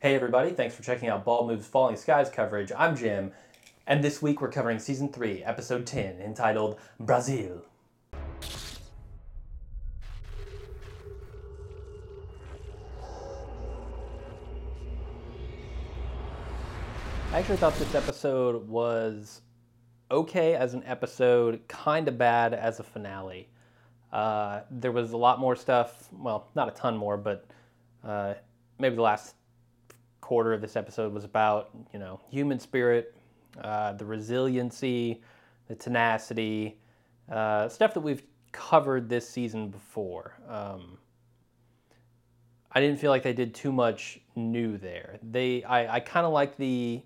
Hey everybody, thanks for checking out Bald Move's Falling Skies coverage. I'm Jim, and this week we're covering Season 3, Episode 10, entitled Brazil. I actually thought this episode was okay as an episode, kind of bad as a finale. There was a lot more stuff, well, not a ton more, but maybe the last quarter of this episode was about, human spirit, the resiliency, the tenacity, stuff that we've covered this season before. I didn't feel like they did too much new there. I kind of like the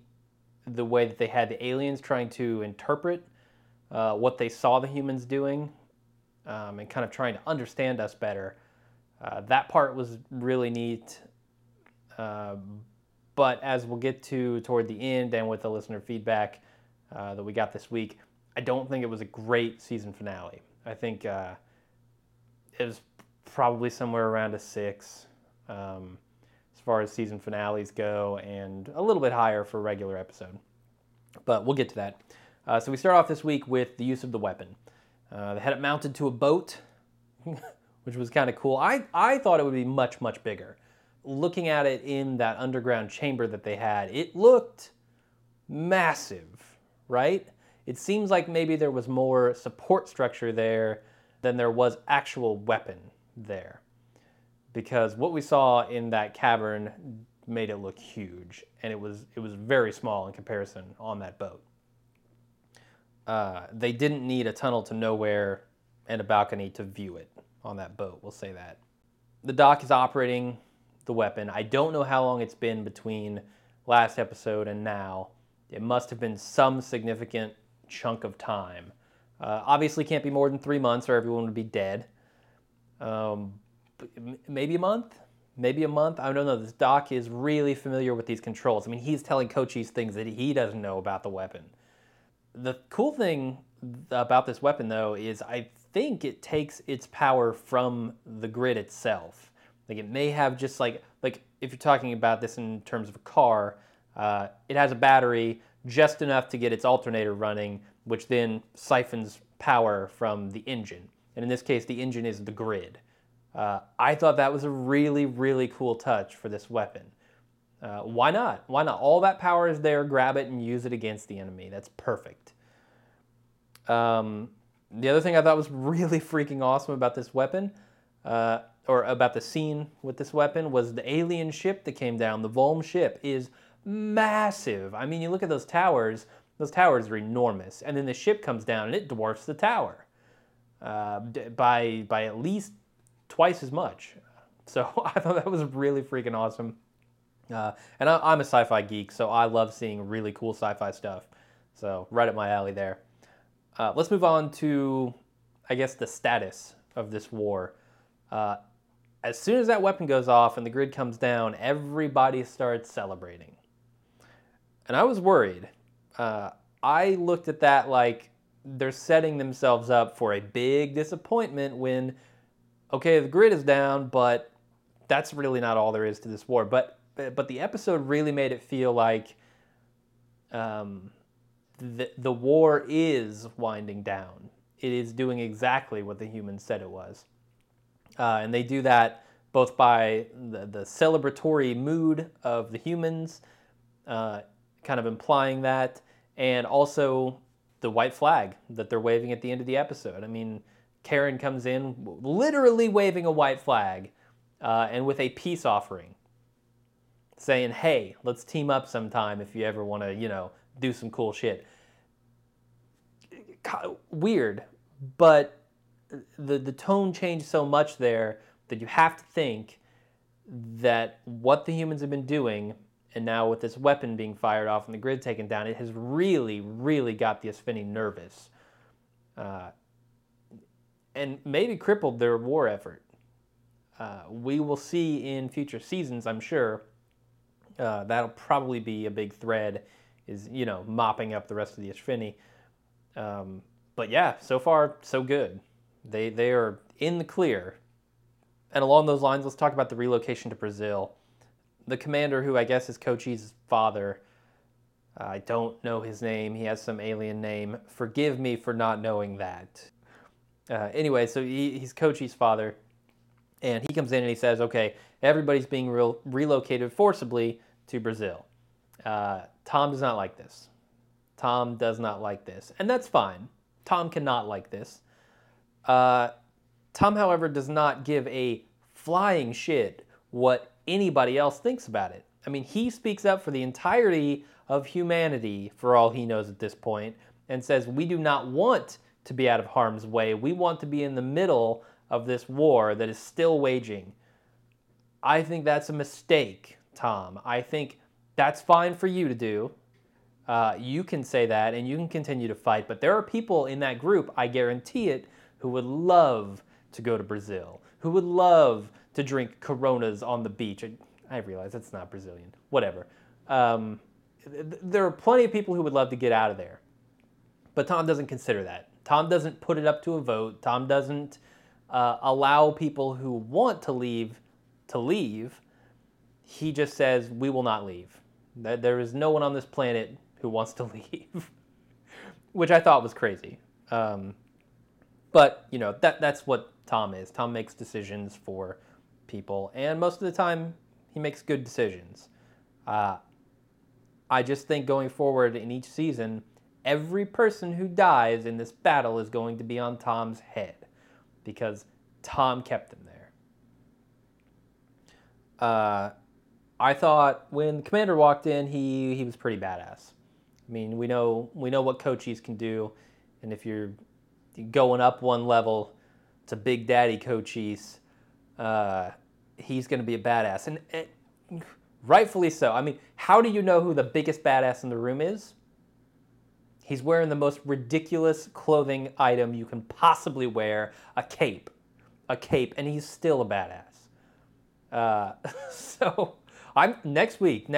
way that they had the aliens trying to interpret what they saw the humans doing, and kind of trying to understand us better. That part was really neat. But as we'll get to toward the end and with the listener feedback that we got this week, I don't think it was a great season finale. I think it was probably somewhere around a 6 as far as season finales go, and a little bit higher for a regular episode. But we'll get to that. So we start off this week with the use of the weapon. They had it mounted to a boat, which was kind of cool. I thought it would be much, much bigger. Looking at it in that underground chamber that they had, it looked massive, right? It seems like maybe there was more support structure there than there was actual weapon there. Because what we saw in that cavern made it look huge, and it was very small in comparison on that boat. They didn't need a tunnel to nowhere and a balcony to view it on that boat, we'll say that. The dock is operating the weapon. I don't know how long it's been between last episode and now. It must have been some significant chunk of time. Obviously can't be more than 3 months or everyone would be dead. Maybe a month? Maybe a month? I don't know. This doc is really familiar with these controls. I mean, he's telling Cochise things that he doesn't know about the weapon. The cool thing about this weapon, though, is I think it takes its power from the grid itself. Like, it may have just like if you're talking about this in terms of a car, it has a battery just enough to get its alternator running, which then siphons power from the engine. And in this case, the engine is the grid. I thought that was a really, really cool touch for this weapon. Why not? Why not? All that power is there. Grab it and use it against the enemy. That's perfect. The other thing I thought was really freaking awesome about this weapon, or about the scene with this weapon, was the alien ship that came down. The Volm ship is massive. I mean, you look at those towers are enormous. And then the ship comes down and it dwarfs the tower by at least twice as much. So I thought that was really freaking awesome. And I'm a sci-fi geek, so I love seeing really cool sci-fi stuff. So right up my alley there. Let's move on to, I guess, the status of this war. As soon as that weapon goes off and the grid comes down, everybody starts celebrating. And I was worried. I looked at that like they're setting themselves up for a big disappointment when, okay, the grid is down, but that's really not all there is to this war. But the episode really made it feel like the war is winding down. It is doing exactly what the humans said it was. And they do that both by the celebratory mood of the humans, kind of implying that, and also the white flag that they're waving at the end of the episode. I mean, Karen comes in literally waving a white flag and with a peace offering, saying, hey, let's team up sometime if you ever want to, do some cool shit. Weird, but the tone changed so much there that you have to think that what the humans have been doing, and now with this weapon being fired off and the grid taken down, it has really, really got the Espheni nervous. And maybe crippled their war effort. We will see in future seasons, I'm sure. That'll probably be a big thread, is, mopping up the rest of the Espheni. But yeah, so far, so good. They are in the clear. And along those lines, let's talk about the relocation to Brazil. the commander, who I guess is Kochi's father, I don't know his name. He has some alien name. Forgive me for not knowing that. Anyway, so he's Kochi's father, and he comes in and he says, okay, everybody's being relocated forcibly to Brazil. Tom does not like this. Tom does not like this. And that's fine. Tom cannot like this. Tom, however, does not give a flying shit what anybody else thinks about it. I mean, he speaks up for the entirety of humanity, for all he knows at this point, and says, we do not want to be out of harm's way. We want to be in the middle of this war that is still waging. I think that's a mistake, Tom. I think that's fine for you to do. You can say that and you can continue to fight, but there are people in that group, I guarantee it, who would love to go to Brazil, who would love to drink Coronas on the beach. I realize it's not Brazilian. Whatever. There are plenty of people who would love to get out of there. But Tom doesn't consider that. Tom doesn't put it up to a vote. Tom doesn't allow people who want to leave to leave. He just says, we will not leave. There is no one on this planet who wants to leave, which I thought was crazy. But, you know, that's what Tom is. Tom makes decisions for people, and most of the time, he makes good decisions. I just think going forward in each season, every person who dies in this battle is going to be on Tom's head, because Tom kept them there. I thought when the commander walked in, he was pretty badass. I mean, we know what Cochise can do, and if you're going up one level to Big Daddy Cochise, he's going to be a badass, and rightfully so. I mean, how do you know who the biggest badass in the room is? He's wearing the most ridiculous clothing item you can possibly wear, a cape, and he's still a badass. So I'm next week.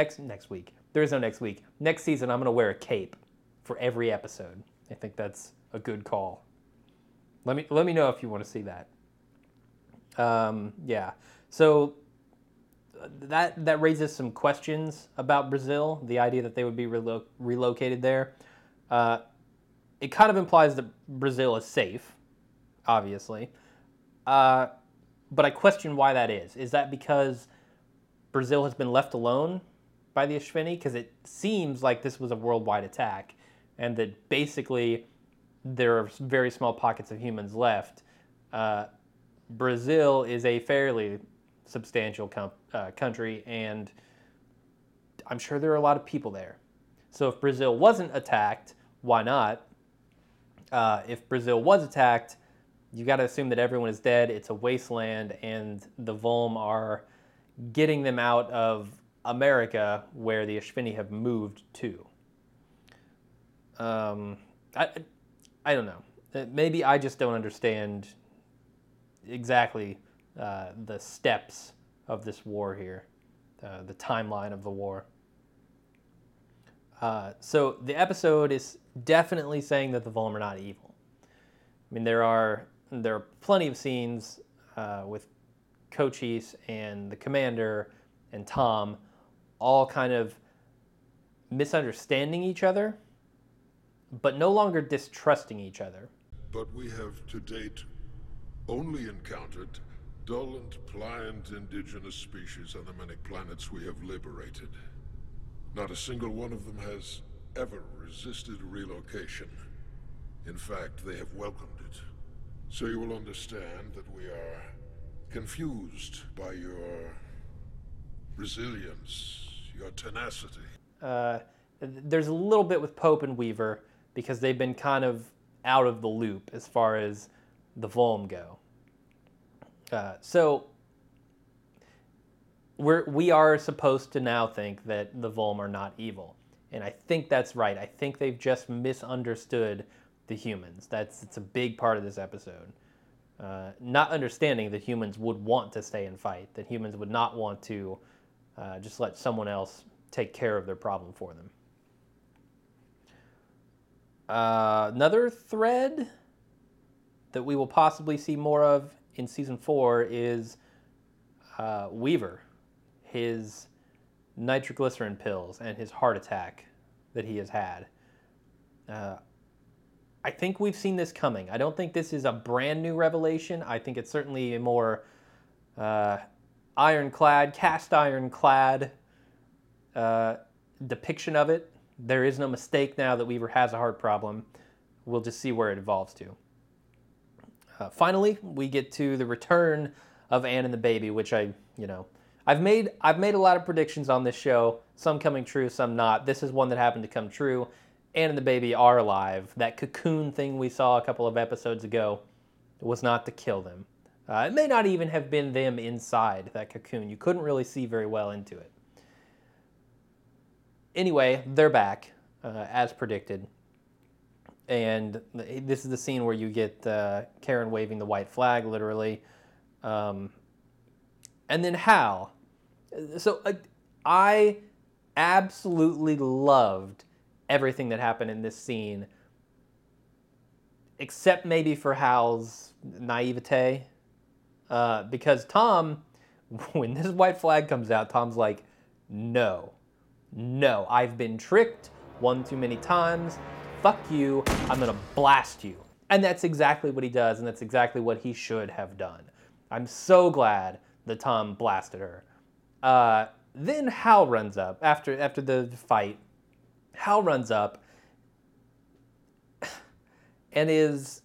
There is no next week. Next season, I'm going to wear a cape for every episode. I think that's a good call. Let me know if you want to see that. Yeah. So that raises some questions about Brazil. The idea that they would be relocated there. It kind of implies that Brazil is safe, obviously. But I question why that is. Is that because Brazil has been left alone by the Espheni? Because it seems like this was a worldwide attack, and that basically there are very small pockets of humans left. Brazil is a fairly substantial country, and I'm sure there are a lot of people there. So if Brazil wasn't attacked, why not? If Brazil was attacked, you got to assume that everyone is dead. It's a wasteland, and the Volm are getting them out of America, where the Espheni have moved to. I don't know. Maybe I just don't understand exactly the steps of this war here, the timeline of the war. So the episode is definitely saying that the Volm are not evil. I mean, there are plenty of scenes with Cochise and the commander and Tom all kind of misunderstanding each other, but no longer distrusting each other. But we have to date only encountered dull and pliant indigenous species on the many planets we have liberated. Not a single one of them has ever resisted relocation. In fact, they have welcomed it. So you will understand that we are confused by your resilience, your tenacity. There's a little bit with Pope and Weaver, because they've been kind of out of the loop as far as the Volm go. So we are supposed to now think that the Volm are not evil. And I think that's right. I think they've just misunderstood the humans. It's a big part of this episode. Not understanding that humans would want to stay and fight, that humans would not want to just let someone else take care of their problem for them. Another thread that we will possibly see more of in season 4 is Weaver. His nitroglycerin pills and his heart attack that he has had. I think we've seen this coming. I don't think this is a brand new revelation. I think it's certainly a more ironclad, cast ironclad depiction of it. There is no mistake now that Weaver has a heart problem. We'll just see where it evolves to. Finally, we get to the return of Anne and the baby, which I've made a lot of predictions on this show, some coming true, some not. This is one that happened to come true. Anne and the baby are alive. That cocoon thing we saw a couple of episodes ago was not to kill them. It may not even have been them inside that cocoon. You couldn't really see very well into it. Anyway, they're back, as predicted. And this is the scene where you get Karen waving the white flag, literally. And then Hal. So I absolutely loved everything that happened in this scene, except maybe for Hal's naivete. Because Tom, when this white flag comes out, Tom's like, no, I've been tricked one too many times. Fuck you, I'm gonna blast you. And that's exactly what he does, and that's exactly what he should have done. I'm so glad that Tom blasted her. Then Hal runs up, after the fight, Hal runs up and is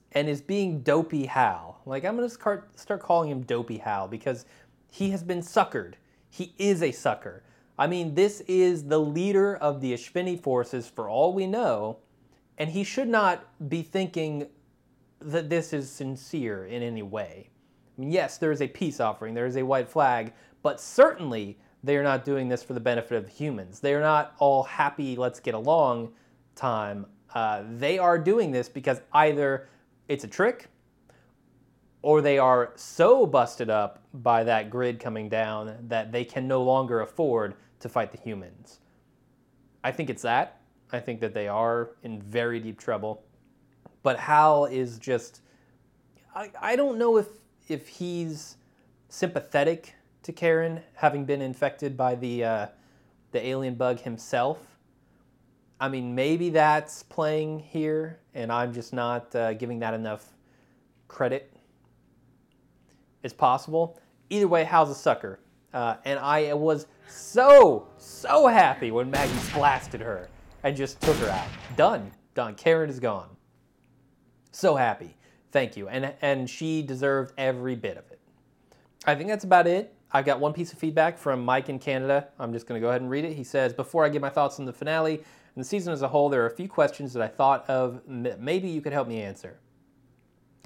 being Dopey Hal. Like, I'm gonna start calling him Dopey Hal because he has been suckered. He is a sucker. I mean, this is the leader of the Espheni forces for all we know, and he should not be thinking that this is sincere in any way. I mean, yes, there is a peace offering, there is a white flag, but certainly they are not doing this for the benefit of the humans. They are not all happy, let's get along time. They are doing this because either it's a trick, or they are so busted up by that grid coming down that they can no longer afford to fight the humans. I think it's that. I think that they are in very deep trouble. But Hal is just... I don't know if he's sympathetic to Karen, having been infected by the alien bug himself. I mean, maybe that's playing here, and I'm just not giving that enough credit. It's possible. Either way, Hal's a sucker. And I was so happy when Maggie blasted her and just took her out. Done. Karen is gone. So happy. Thank you. And she deserved every bit of it. I think that's about it. I've got one piece of feedback from Mike in Canada. I'm just going to go ahead and read it. He says, before I give my thoughts on the finale and the season as a whole, there are a few questions that I thought of that maybe you could help me answer.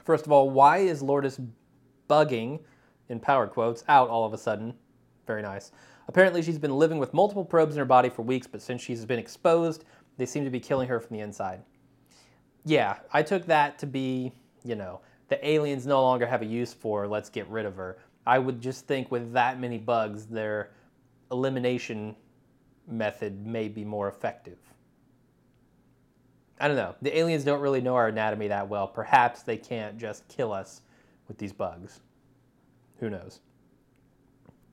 First of all, why is Lourdes bugging, in power quotes, out all of a sudden? Very nice. Apparently she's been living with multiple probes in her body for weeks, but since she's been exposed, they seem to be killing her from the inside. Yeah, I took that to be, the aliens no longer have a use for her, let's get rid of her. I would just think with that many bugs, their elimination method may be more effective. I don't know. The aliens don't really know our anatomy that well. Perhaps they can't just kill us with these bugs. Who knows?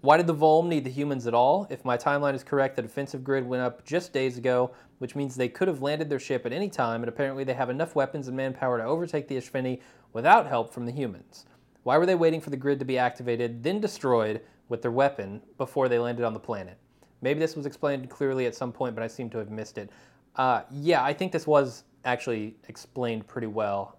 Why did the Volm need the humans at all? If my timeline is correct, the defensive grid went up just days ago, which means they could have landed their ship at any time, and apparently they have enough weapons and manpower to overtake the Espheni without help from the humans. Why were they waiting for the grid to be activated, then destroyed with their weapon before they landed on the planet? Maybe this was explained clearly at some point, but I seem to have missed it. Yeah, I think this was actually explained pretty well.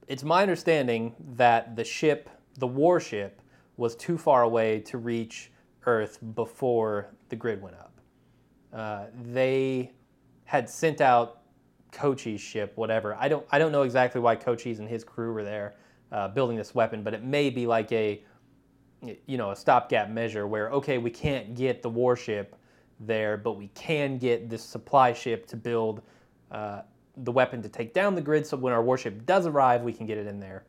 It's my understanding that the warship, was too far away to reach Earth before the grid went up. They had sent out Kochi's ship, whatever. I don't know exactly why Kochi's and his crew were there building this weapon, but it may be like a stopgap measure where, okay, we can't get the warship there, but we can get this supply ship to build the weapon to take down the grid, so when our warship does arrive, we can get it in there.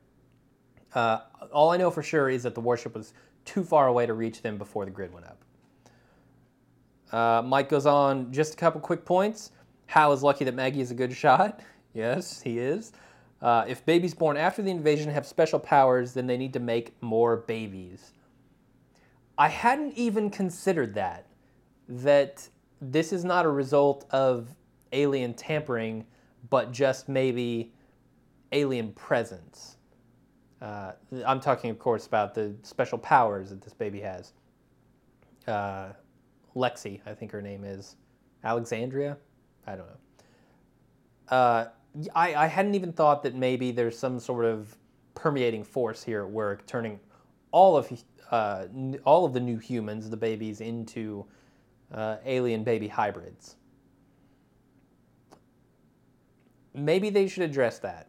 All I know for sure is that the warship was too far away to reach them before the grid went up. Mike goes on, just a couple quick points. Hal is lucky that Maggie is a good shot. Yes, he is. If babies born after the invasion have special powers, then they need to make more babies. I hadn't even considered that this is not a result of alien tampering, but just maybe alien presence. I'm talking, of course, about the special powers that this baby has. Lexi, I think her name is. Alexandria? I don't know. I hadn't even thought that maybe there's some sort of permeating force here at work, turning all of the new humans, the babies, into alien baby hybrids. Maybe they should address that.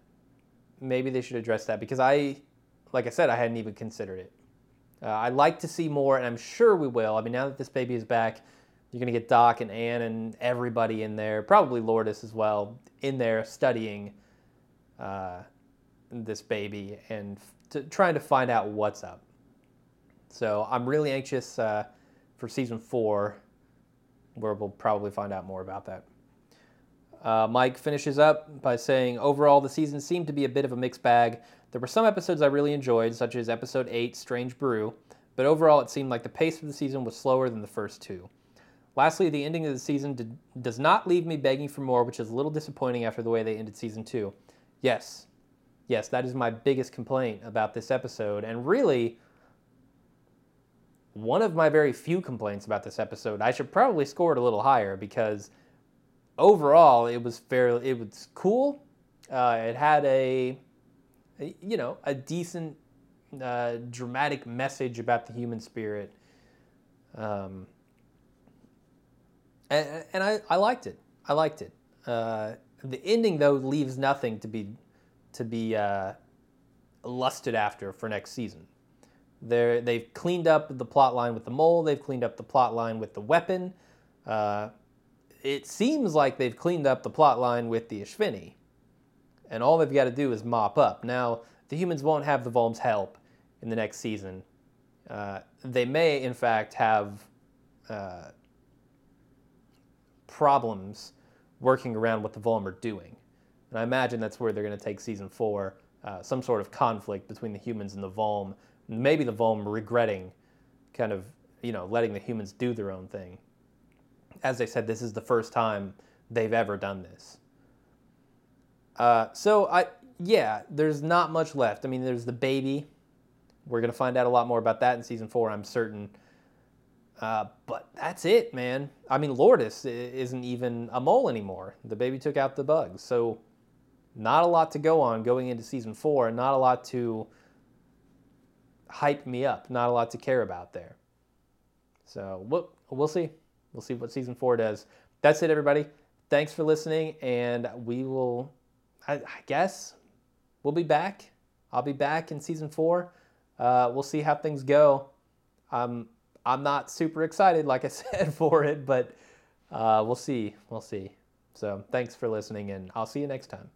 Maybe they should address that because like I said, I hadn't even considered it. I'd like to see more, and I'm sure we will. I mean, now that this baby is back, you're going to get Doc and Anne and everybody in there, probably Lourdes as well, in there studying this baby and trying to find out what's up. So I'm really anxious for season 4, where we'll probably find out more about that. Mike finishes up by saying, overall, the season seemed to be a bit of a mixed bag. There were some episodes I really enjoyed, such as episode 8, Strange Brew, but overall it seemed like the pace of the season was slower than the first 2. Lastly, the ending of the season does not leave me begging for more, which is a little disappointing after the way they ended season 2. Yes, that is my biggest complaint about this episode, and really, one of my very few complaints about this episode. I should probably score it a little higher because overall it was cool. It had a decent dramatic message about the human spirit, and I liked it. The ending though leaves nothing to be lusted after for next season. They've cleaned up the plot line with the mole. They've cleaned up the plot line with the weapon. It seems like they've cleaned up the plot line with the Espheni. And all they've got to do is mop up. Now, the humans won't have the Volm's help in the next season. They may, in fact, have problems working around what the Volm are doing. And I imagine that's where they're going to take season 4, some sort of conflict between the humans and the Volm. Maybe the Volm regretting kind of, letting the humans do their own thing. As I said, this is the first time they've ever done this. There's not much left. I mean, there's the baby. We're going to find out a lot more about that in season 4, I'm certain. But that's it, man. I mean, Lourdes isn't even a mole anymore. The baby took out the bugs. So not a lot to go on going into season 4, and not a lot to hype me up, not a lot to care about there. So we'll see. We'll see what season 4 does. That's it, everybody. Thanks for listening, and we will, I guess, we'll be back. I'll be back in season 4. We'll see how things go. I'm not super excited, like I said, for it, but we'll see. So thanks for listening, and I'll see you next time.